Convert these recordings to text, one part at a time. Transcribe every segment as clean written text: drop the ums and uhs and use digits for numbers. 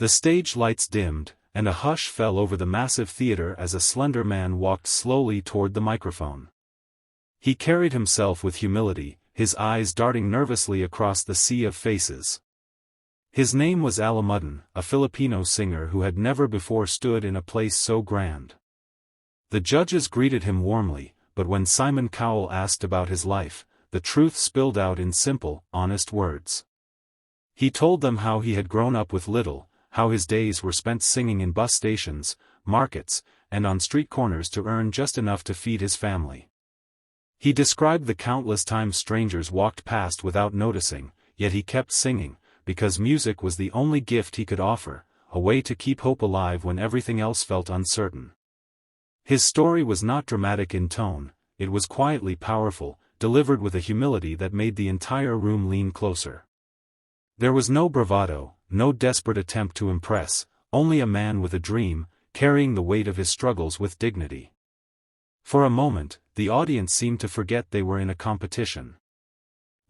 The stage lights dimmed, and a hush fell over the massive theater as a slender man walked slowly toward the microphone. He carried himself with humility, his eyes darting nervously across the sea of faces. His name was Alimuddin, a Filipino singer who had never before stood in a place so grand. The judges greeted him warmly, but when Simon Cowell asked about his life, the truth spilled out in simple, honest words. He told them how he had grown up with little, how his days were spent singing in bus stations, markets, and on street corners to earn just enough to feed his family. He described the countless times strangers walked past without noticing, yet he kept singing, because music was the only gift he could offer, a way to keep hope alive when everything else felt uncertain. His story was not dramatic in tone, it was quietly powerful, delivered with a humility that made the entire room lean closer. There was no bravado, no desperate attempt to impress, only a man with a dream, carrying the weight of his struggles with dignity. For a moment, the audience seemed to forget they were in a competition.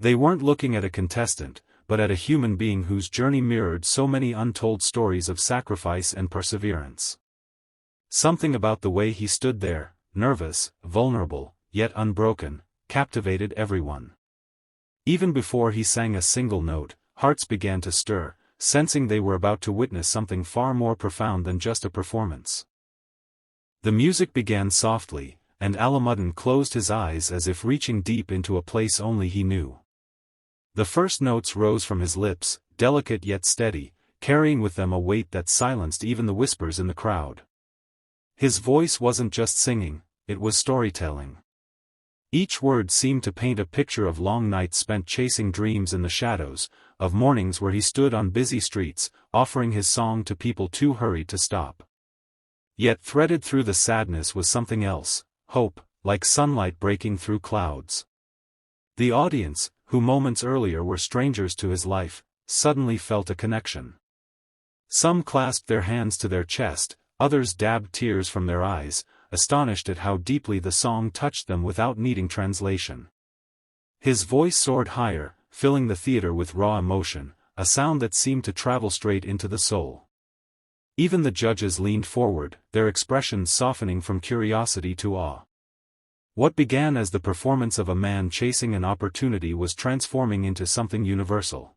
They weren't looking at a contestant, but at a human being whose journey mirrored so many untold stories of sacrifice and perseverance. Something about the way he stood there, nervous, vulnerable, yet unbroken, captivated everyone. Even before he sang a single note, hearts began to stir, sensing they were about to witness something far more profound than just a performance. The music began softly, and Alimuddin closed his eyes as if reaching deep into a place only he knew. The first notes rose from his lips, delicate yet steady, carrying with them a weight that silenced even the whispers in the crowd. His voice wasn't just singing, it was storytelling. Each word seemed to paint a picture of long nights spent chasing dreams in the shadows, of mornings where he stood on busy streets, offering his song to people too hurried to stop. Yet threaded through the sadness was something else, hope, like sunlight breaking through clouds. The audience, who moments earlier were strangers to his life, suddenly felt a connection. Some clasped their hands to their chest, others dabbed tears from their eyes, astonished at how deeply the song touched them without needing translation. His voice soared higher, filling the theater with raw emotion, a sound that seemed to travel straight into the soul. Even the judges leaned forward, their expressions softening from curiosity to awe. What began as the performance of a man chasing an opportunity was transforming into something universal.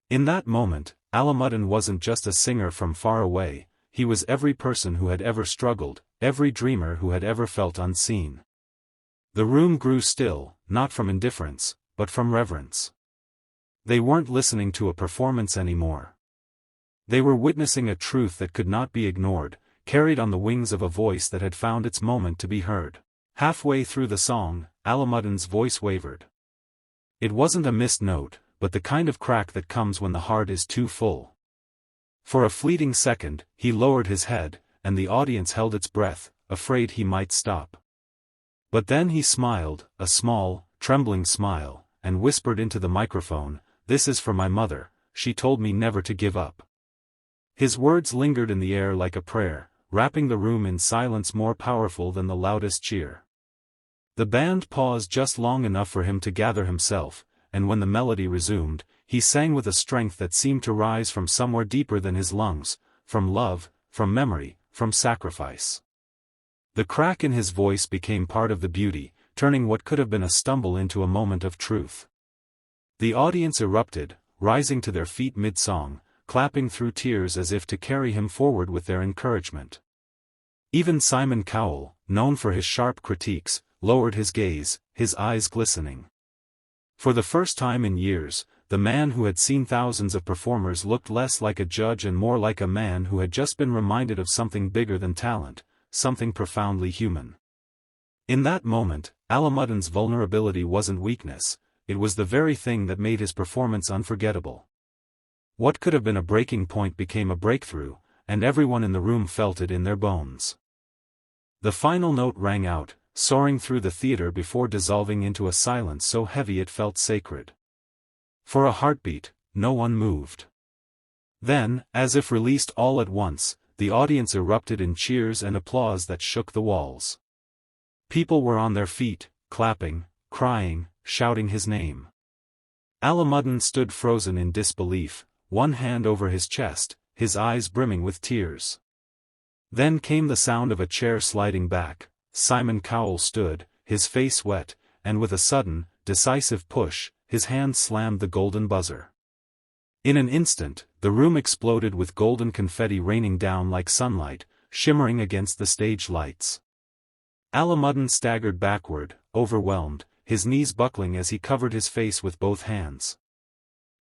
In that moment, Alimuddin wasn't just a singer from far away, he was every person who had ever struggled, every dreamer who had ever felt unseen. The room grew still, not from indifference, but from reverence. They weren't listening to a performance anymore. They were witnessing a truth that could not be ignored, carried on the wings of a voice that had found its moment to be heard. Halfway through the song, Alimuddin's voice wavered. It wasn't a missed note, but the kind of crack that comes when the heart is too full. For a fleeting second, he lowered his head, and the audience held its breath, afraid he might stop. But then he smiled, a small, trembling smile, and whispered into the microphone, "This is for my mother, she told me never to give up." His words lingered in the air like a prayer, wrapping the room in silence more powerful than the loudest cheer. The band paused just long enough for him to gather himself, and when the melody resumed, he sang with a strength that seemed to rise from somewhere deeper than his lungs, from love, from memory, from sacrifice. The crack in his voice became part of the beauty, turning what could have been a stumble into a moment of truth. The audience erupted, rising to their feet mid-song, clapping through tears as if to carry him forward with their encouragement. Even Simon Cowell, known for his sharp critiques, lowered his gaze, his eyes glistening. For the first time in years, the man who had seen thousands of performers looked less like a judge and more like a man who had just been reminded of something bigger than talent, something profoundly human. In that moment, Alimuddin's vulnerability wasn't weakness, it was the very thing that made his performance unforgettable. What could have been a breaking point became a breakthrough, and everyone in the room felt it in their bones. The final note rang out, soaring through the theater before dissolving into a silence so heavy it felt sacred. For a heartbeat, no one moved. Then, as if released all at once, the audience erupted in cheers and applause that shook the walls. People were on their feet, clapping, crying, shouting his name. Alimuddin stood frozen in disbelief, one hand over his chest, his eyes brimming with tears. Then came the sound of a chair sliding back. Simon Cowell stood, his face wet, and with a sudden, decisive push, his hand slammed the golden buzzer. In an instant, the room exploded with golden confetti raining down like sunlight, shimmering against the stage lights. Alimuddin staggered backward, overwhelmed, his knees buckling as he covered his face with both hands.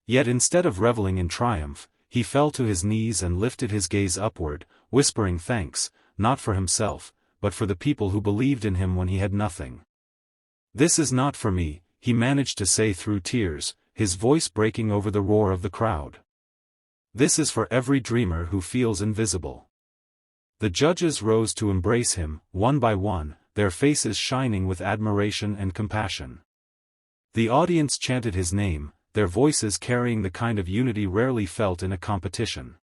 Yet instead of reveling in triumph, he fell to his knees and lifted his gaze upward, whispering thanks, not for himself, but for the people who believed in him when he had nothing. "This is not for me," he managed to say through tears, his voice breaking over the roar of the crowd. "This is for every dreamer who feels invisible." The judges rose to embrace him, one by one, their faces shining with admiration and compassion. The audience chanted his name, their voices carrying the kind of unity rarely felt in a competition.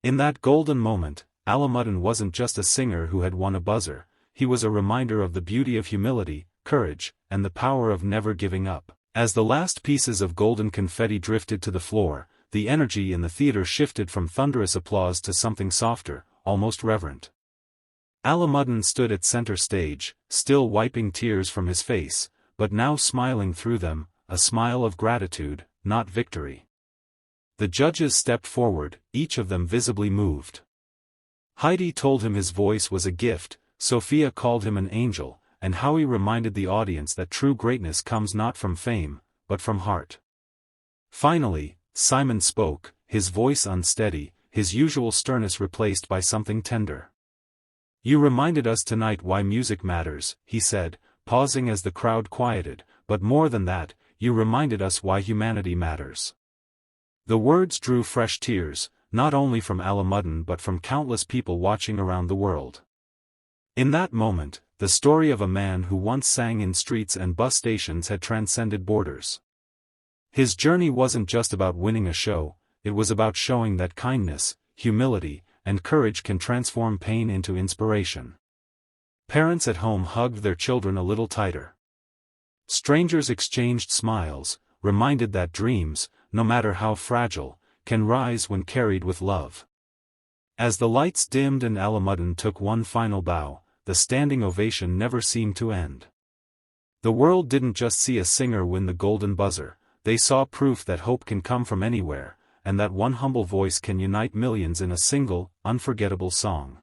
In that golden moment, Alimuddin wasn't just a singer who had won a buzzer, he was a reminder of the beauty of humility, courage, and the power of never giving up. As the last pieces of golden confetti drifted to the floor, the energy in the theater shifted from thunderous applause to something softer, almost reverent. Alimuddin stood at center stage, still wiping tears from his face, but now smiling through them, a smile of gratitude, not victory. The judges stepped forward, each of them visibly moved. Heidi told him his voice was a gift, Sophia called him an angel, and Howie reminded the audience that true greatness comes not from fame, but from heart. Finally, Simon spoke, his voice unsteady, his usual sternness replaced by something tender. "You reminded us tonight why music matters," he said, pausing as the crowd quieted, "but more than that, you reminded us why humanity matters." The words drew fresh tears, not only from Alimuddin but from countless people watching around the world. In that moment, the story of a man who once sang in streets and bus stations had transcended borders. His journey wasn't just about winning a show, it was about showing that kindness, humility, and courage can transform pain into inspiration. Parents at home hugged their children a little tighter. Strangers exchanged smiles, reminded that dreams, no matter how fragile, can rise when carried with love. As the lights dimmed and Alimuddin took one final bow, the standing ovation never seemed to end. The world didn't just see a singer win the golden buzzer, they saw proof that hope can come from anywhere, and that one humble voice can unite millions in a single, unforgettable song.